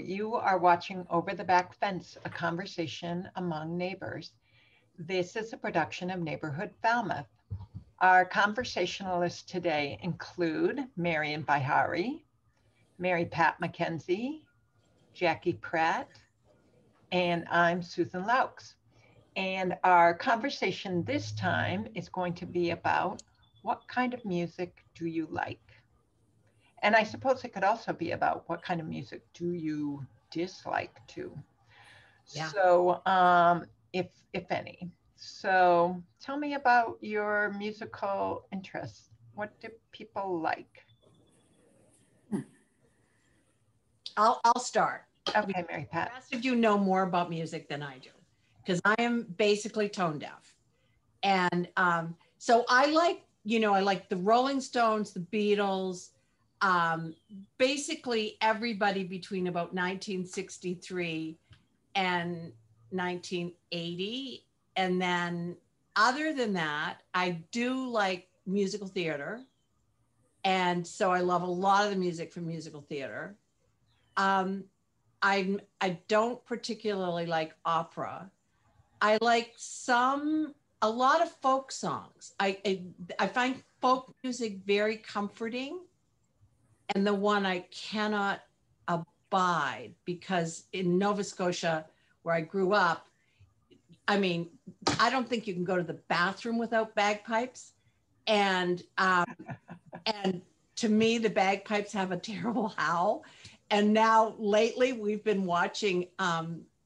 you are watching Over the Back Fence, a conversation among neighbors. This is a production of Neighborhood Falmouth. Our conversationalists today include Marion Bihari, Mary Pat McKenzie, Jackie Pratt, and I'm Susan Laux. And our conversation this time is going to be about what kind of music do you like? And I suppose it could also be about what kind of music do you dislike too. Yeah. So, if any. So, tell me about your musical interests. What do people like? I'll start. Okay, Mary The Pat. rest of you know more about music than I do, because I am basically tone deaf. And so I like the Rolling Stones, the Beatles, basically everybody between about 1963 and 1980. And then other than that, I do like musical theater. And so I love a lot of the music from musical theater. I don't particularly like opera. I like a lot of folk songs. I find folk music very comforting, and the one I cannot abide, because in Nova Scotia, where I grew up, I mean, I don't think you can go to the bathroom without bagpipes, and to me, the bagpipes have a terrible howl. And now lately, we've been watching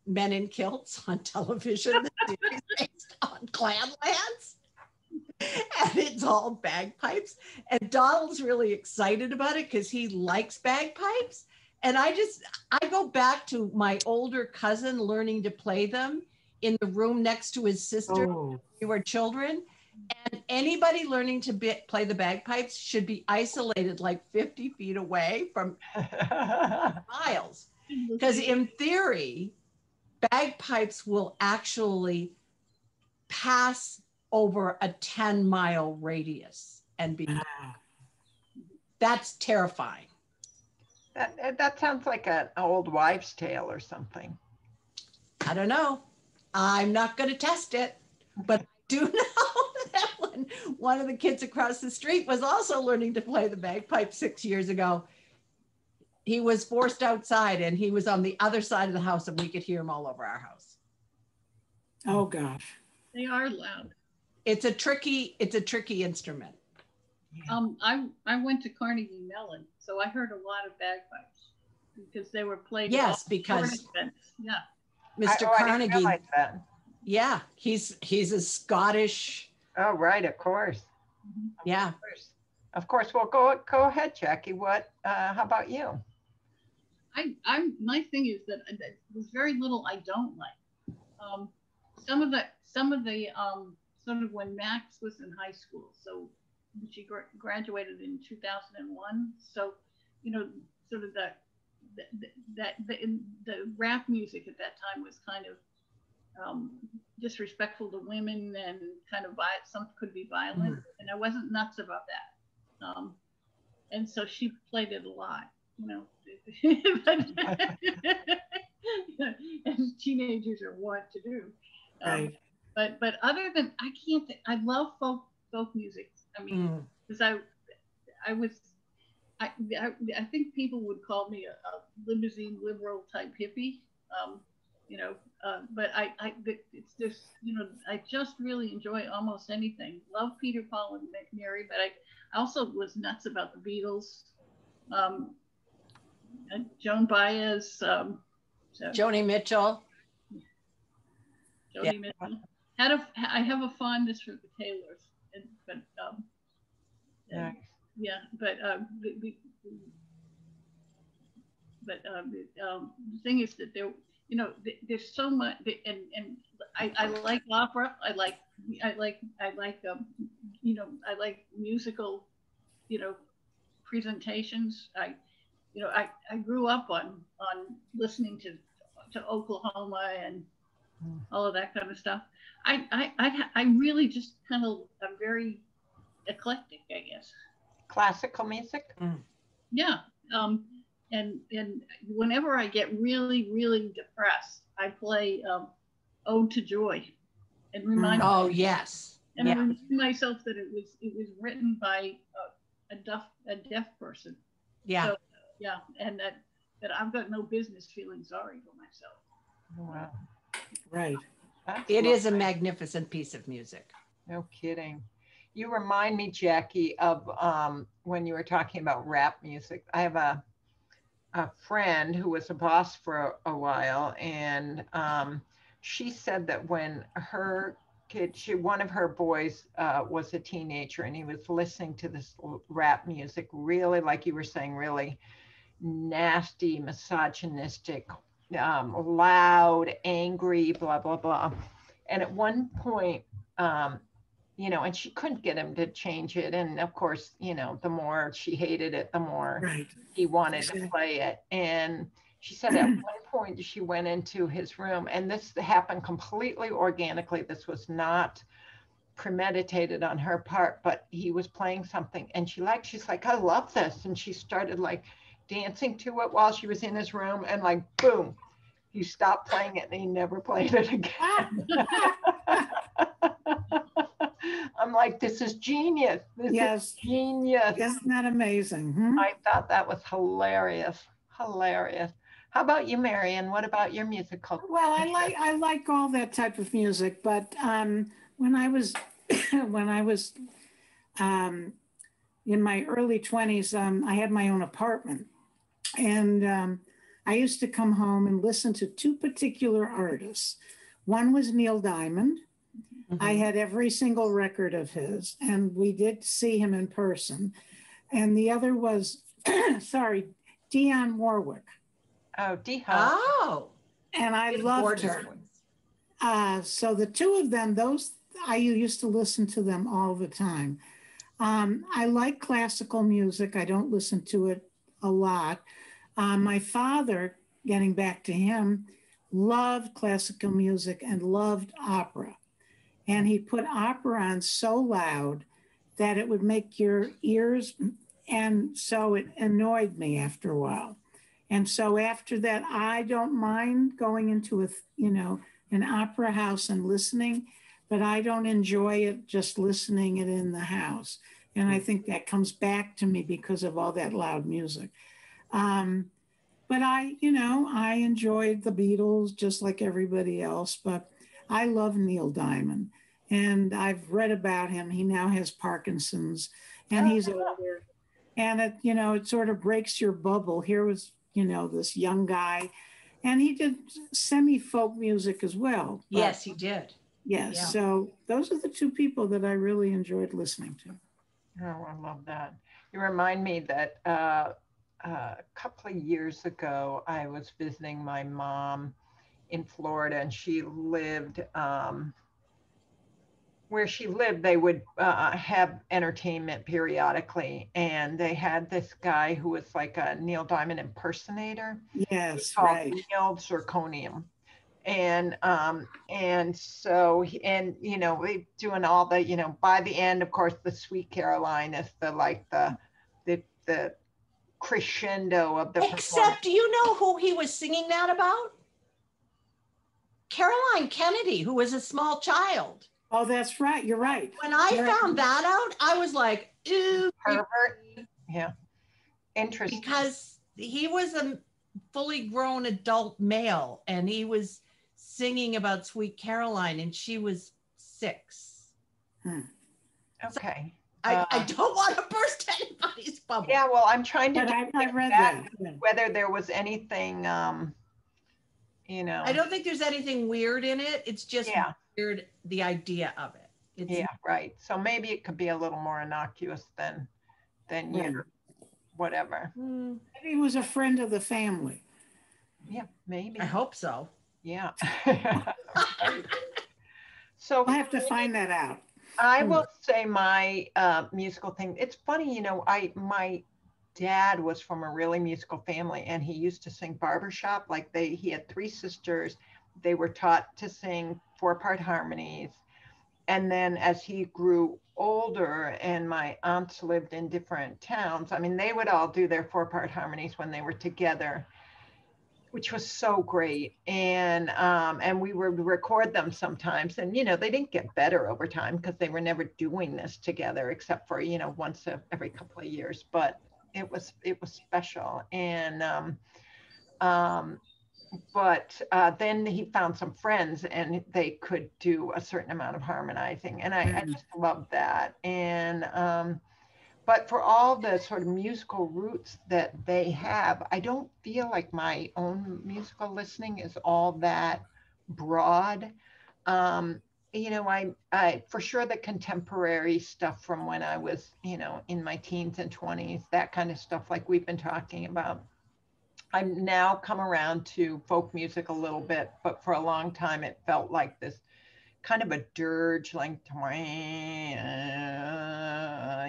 Men in Kilts on television, the series based on Clanlands, and it's all bagpipes. And Donald's really excited about it because he likes bagpipes. And I go back to my older cousin learning to play them in the room next to his sister. Oh. We were children. And anybody learning to play the bagpipes should be isolated like 50 feet away from miles. Because in theory, bagpipes will actually pass over a 10-mile radius and be. That's terrifying. That sounds like an old wives' tale or something. I don't know. I'm not going to test it, but I do know that one of the kids across the street was also learning to play the bagpipe 6 years ago. He was forced outside, and he was on the other side of the house, and we could hear him all over our house. Oh gosh. They are loud. It's a tricky instrument. I went to Carnegie Mellon, so I heard a lot of bagpipes because they were played. Yes, because yeah, Mr. I Carnegie. didn't realize that. Yeah, he's a Scottish. Oh, right, of course. Yeah. Of course. Well, go ahead, Jackie. How about you? My thing is that there's very little I don't like. Some of the sort of when Max was in high school, so she graduated in 2001. So, sort of the rap music at that time was kind of disrespectful to women and kind of some could be violent, and I wasn't nuts about that. And so she played it a lot, as teenagers are wont to do. Right. But other than I can't. I love folk music. I mean, because I think people would call me a limousine liberal type hippie. But it's just, I just really enjoy almost anything. Love Peter, Paul, and Mary, but I also was nuts about the Beatles, Joan Baez, Joni Mitchell. Mitchell. I have a fondness for the Taylors, the thing is that there's so much, and I like opera. I like musical, presentations. I grew up on listening to Oklahoma and all of that kind of stuff. I really just kind of, I'm very eclectic, I guess. Classical music? Yeah. and whenever I get really, really depressed, I play Ode to Joy and remind Oh, yes. and Yeah. remind myself that it was written by a deaf person. Yeah. So, yeah, and that I've got no business feeling sorry for myself. Wow. Right. That's It is a lovely. magnificent piece of music. No kidding. You remind me, Jackie, of when you were talking about rap music. I have a friend who was a boss for a while, and she said that when her kid, one of her boys was a teenager, and he was listening to this rap music, really, like you were saying, really nasty, misogynistic, loud, angry, blah, blah, blah. And at one point, and she couldn't get him to change it. And of course, the more she hated it, the more Right. he wanted to play it. And she said at one point she went into his room, and this happened completely organically. This was not premeditated on her part, but he was playing something, and she's like, I love this. And she started like dancing to it while she was in his room, and like, boom, he stopped playing it and he never played it again. I'm like, this is genius. This is genius. Isn't that amazing? Hmm? I thought that was hilarious. Hilarious. How about you, Marion? What about your musical? Well, I like all that type of music, but when I was when I was in my early 20s, I had my own apartment, and I used to come home and listen to two particular artists. One was Neil Diamond. I had every single record of his, and we did see him in person. And the other was, sorry, Dionne Warwick. Oh, Dee Ho. Oh. And I loved her. So the two of them, those, I used to listen to them all the time. I like classical music. I don't listen to it a lot. My father, getting back to him, loved classical music and loved opera. And he put opera on so loud that it would make your ears, and so it annoyed me after a while. And so after that, I don't mind going into an opera house and listening, but I don't enjoy it just listening it in the house. And I think that comes back to me because of all that loud music. But I enjoyed the Beatles just like everybody else, but I love Neil Diamond. And I've read about him. He now has Parkinson's and he's older. And it sort of breaks your bubble. Here was, this young guy, and he did semi-folk music as well. Yes, he did. Yes. Yeah. So those are the two people that I really enjoyed listening to. Oh, I love that. You remind me that a couple of years ago, I was visiting my mom in Florida, and she lived where she lived. They would have entertainment periodically, and they had this guy who was like a Neil Diamond impersonator. Yes, called right. Neil Zirconium. And so we doing all the, by the end, of course, the Sweet Caroline is the crescendo of the Except, do you know who he was singing that about? Caroline Kennedy, who was a small child. Oh, that's right. You're right. When I found that out, I was like, ew. pervert. Yeah. Interesting. Because he was a fully grown adult male and he was singing about Sweet Caroline and she was 6. Okay. I don't want to burst anybody's bubble. Yeah, well, I'm trying to I read that. whether there was anything, I don't think there's anything weird in it. It's just weird, the idea of it. It's right. So maybe it could be a little more innocuous than your whatever. Maybe he was a friend of the family. Yeah, maybe. I hope so. Yeah. So I have to find that out. I will say my musical thing. It's funny, my dad was from a really musical family, and he used to sing barbershop. Like he had 3 sisters. They were taught to sing 4-part harmonies, and then as he grew older and my aunts lived in different towns, I mean, they would all do their 4-part harmonies when they were together, which was so great. And we would record them sometimes. And, you know, they didn't get better over time because they were never doing this together except for, you know, once every couple of years. But it was special. And but then he found some friends and they could do a certain amount of harmonizing. And I just loved that. And but for all the sort of musical roots that they have, I don't feel like my own musical listening is all that broad. You know, I for sure the contemporary stuff from when I was, you know, in my teens and 20s, that kind of stuff like we've been talking about. I've now come around to folk music a little bit, but for a long time it felt like this kind of a dirge, like,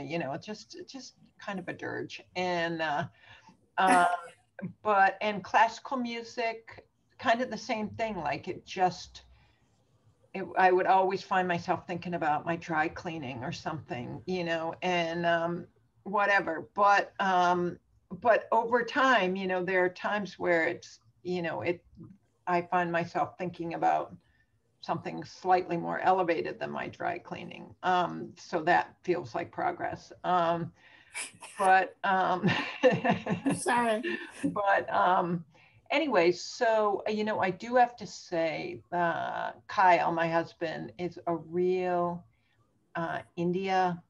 you know, it's just kind of a dirge. And and classical music, kind of the same thing. Like I would always find myself thinking about my dry cleaning or something, you know, and whatever. But over time, you know, there are times where it's, you know, I find myself thinking about something slightly more elevated than my dry cleaning. So that feels like progress. But Sorry. But anyway, so, you know, I do have to say, Kyle, my husband, is a real India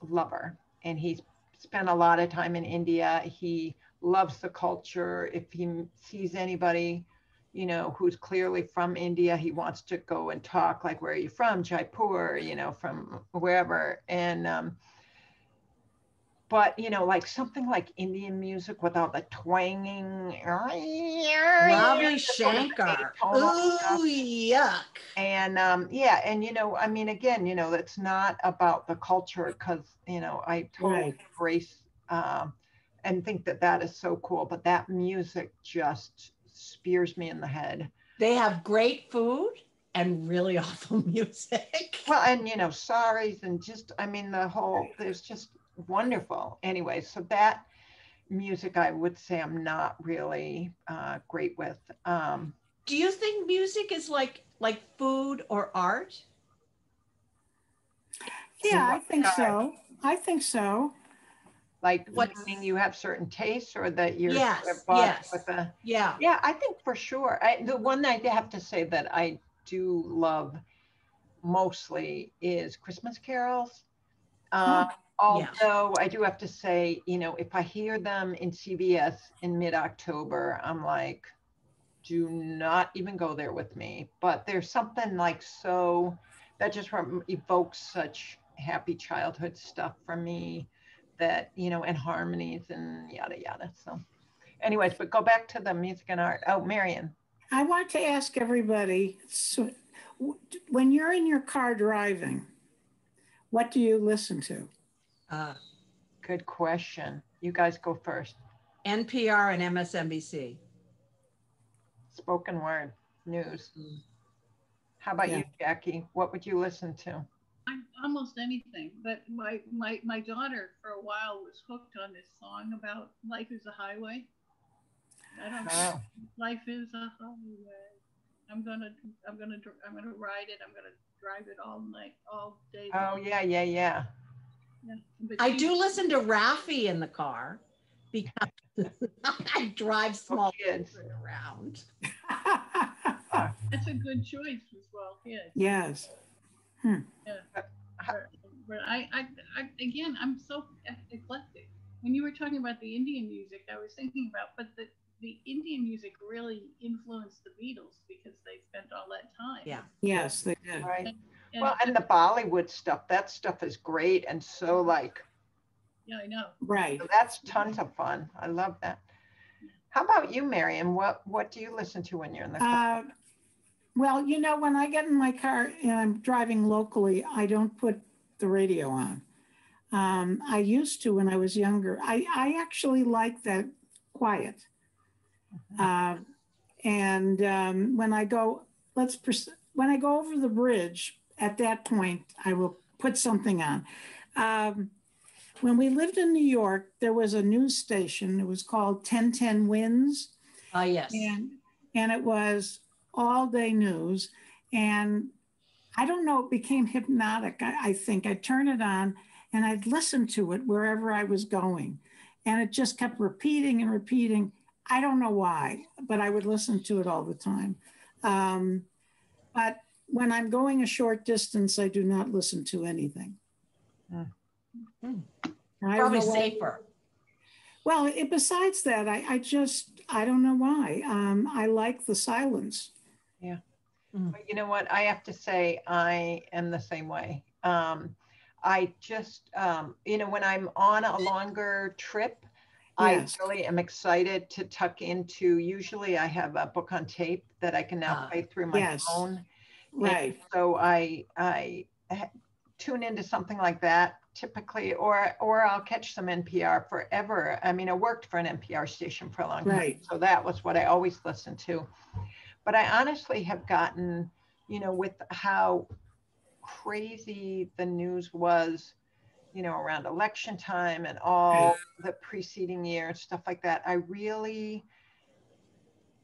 lover. And he's spent a lot of time in India. He loves the culture. If he sees anybody, you know, who's clearly from India, he wants to go and talk, like, where are you from? Jaipur, you know, from wherever. And but, you know, like something like Indian music without the twanging, Ravi Shankar. Ooh, yuck. And yeah, and, you know, I mean, again, you know, it's not about the culture, because, you know, I totally embrace and think that that is so cool, but that music just spears me in the head. They have great food and really awful music. Well, and, you know, saris and just, I mean, there's just wonderful. Anyway, so that music, I would say I'm not really great with. Do you think music is like food or art? Yeah, I think so. I think so. Like, meaning you have certain tastes, or that you're yes, with a yeah. Yeah, I think for sure. The one I have to say that I do love mostly is Christmas carols. Although I do have to say, you know, if I hear them in CBS in mid-October, I'm like, do not even go there with me. But there's something like that just evokes such happy childhood stuff for me, that, you know, and harmonies and yada yada. So anyways, but go back to the music and art. Oh, Marion. I want to ask everybody, so when you're in your car driving, what do you listen to? Good question. You guys go first. NPR and MSNBC. Spoken word news. How about you, Jackie? What would you listen to? Almost anything, but my daughter for a while was hooked on this song about life is a highway. I don't know. Life is a highway. I'm gonna ride it. I'm gonna drive it all night, all day. Oh yeah. I do listen to Raffi in the car because I drive small kids around. That's a good choice as well. Yes. Yeah. But I again, I'm so eclectic. When you were talking about the Indian music, I was thinking about, but the Indian music really influenced the Beatles because they spent all that time. Yeah. Yes, they did. Right. And the Bollywood stuff, that stuff is great. And so, like, yeah, I know. Right. So that's tons of fun. I love that. How about you, Marion? What do you listen to when you're in the car? Well, you know, when I get in my car and I'm driving locally, I don't put the radio on. I used to when I was younger. I actually like that quiet. And when I go, when I go over the bridge, at that point, I will put something on. When we lived in New York, there was a news station. It was called 1010 Wins. Yes. And it was all day news. And I don't know, it became hypnotic. I think I'd turn it on and I'd listen to it wherever I was going. And it just kept repeating and repeating. I don't know why, but I would listen to it all the time. But when I'm going a short distance, I do not listen to anything. Probably safer. Well, besides that, I don't know why. I like the silence. Yeah. But you know what? I have to say, I am the same way. I just, when I'm on a longer trip, Yes. I really am excited to tuck into, usually I have a book on tape that I can now play through my phone. Right. And so I tune into something like that typically, or I'll catch some NPR forever. I mean, I worked for an NPR station for a long time, so that was what I always listened to. But I honestly have gotten, with how crazy the news was, around election time and all the preceding year and stuff like that, I really,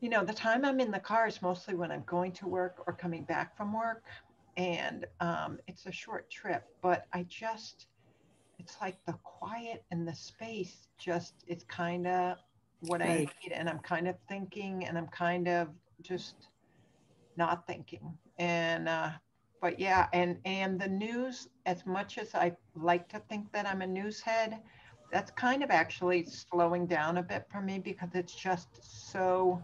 the time I'm in the car is mostly when I'm going to work or coming back from work. And it's a short trip, but it's like the quiet and the space it's kind of what I need. And I'm kind of thinking and I'm kind of just not thinking. And, but yeah, and the news, as much as I like to think that I'm a news head, that's kind of actually slowing down a bit for me because it's just so,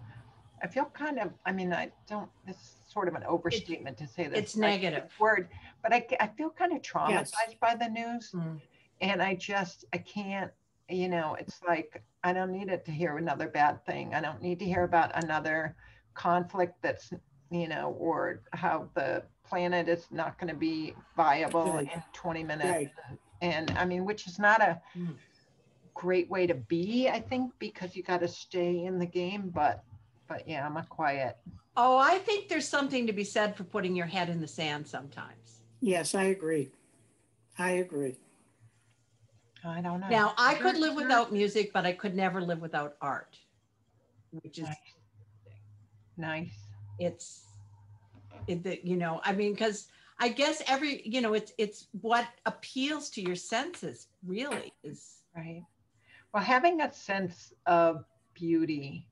I feel kind of, it's sort of an overstatement to say this. It's negative word, but I feel kind of traumatized by the news. And I can't, it's like, I don't need it to hear another bad thing. I don't need to hear about another conflict that's, or how the planet is not going to be viable in 20 minutes. And I mean, which is not a great way to be, I think, because you got to stay in the game. But yeah, I'm a quiet. Oh, I think there's something to be said for putting your head in the sand sometimes. Yes, I agree. I don't know. Now, I could live without music, but I could never live without art, which is nice. Because I guess it's what appeals to your senses really is. Right. Well, having a sense of beauty,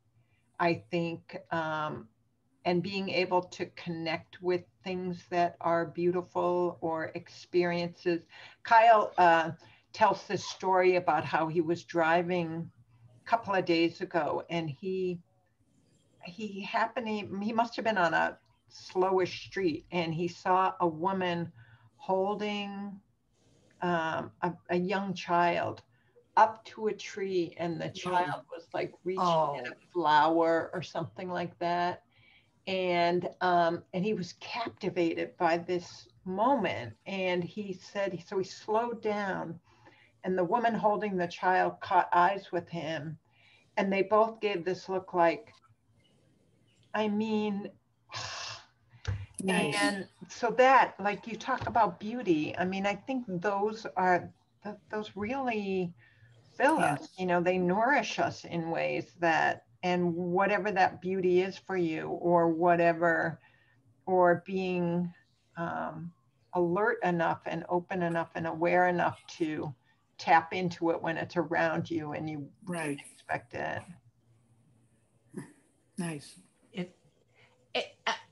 I think, and being able to connect with things that are beautiful or experiences. Kyle tells this story about how he was driving a couple of days ago and he must have been on a slowish street and he saw a woman holding a young child up to a tree and the child was like reaching at a flower or something like that. And he was captivated by this moment. And he said, so he slowed down and the woman holding the child caught eyes with him. And they both gave this look like, nice. And so that, like you talk about beauty, I think those really fill us, they nourish us in ways that, and whatever that beauty is for you or whatever, or being alert enough and open enough and aware enough to tap into it when it's around you and you didn't expect it. Nice.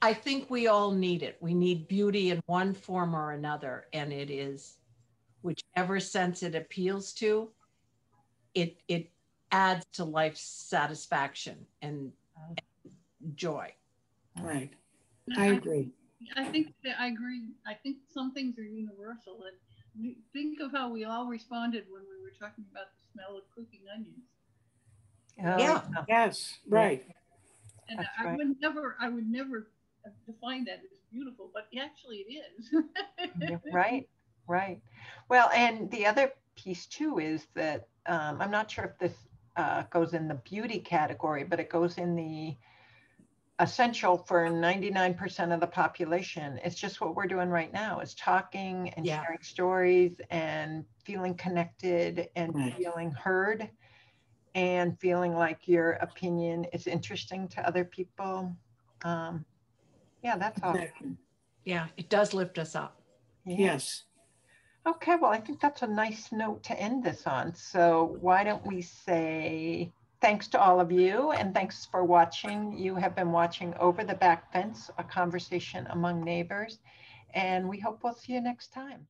I think we all need it. We need beauty in one form or another, and it is whichever sense it appeals to, it adds to life's satisfaction and joy. Right. I agree. I think I agree. I think some things are universal, and think of how we all responded when we were talking about the smell of cooking onions. Yeah. Yes. Right. And I would never define that as beautiful, but actually it is. Right. Well, and the other piece too is that I'm not sure if this goes in the beauty category, but it goes in the essential for 99% of the population. It's just what we're doing right now, is talking and Yeah. sharing stories and feeling connected and Right. feeling heard and feeling like your opinion is interesting to other people. Yeah, that's all. Exactly. Yeah, it does lift us up. Yeah. Yes. Okay, well, I think that's a nice note to end this on. So why don't we say thanks to all of you, and thanks for watching. You have been watching Over the Back Fence, a conversation among neighbors, and we hope we'll see you next time.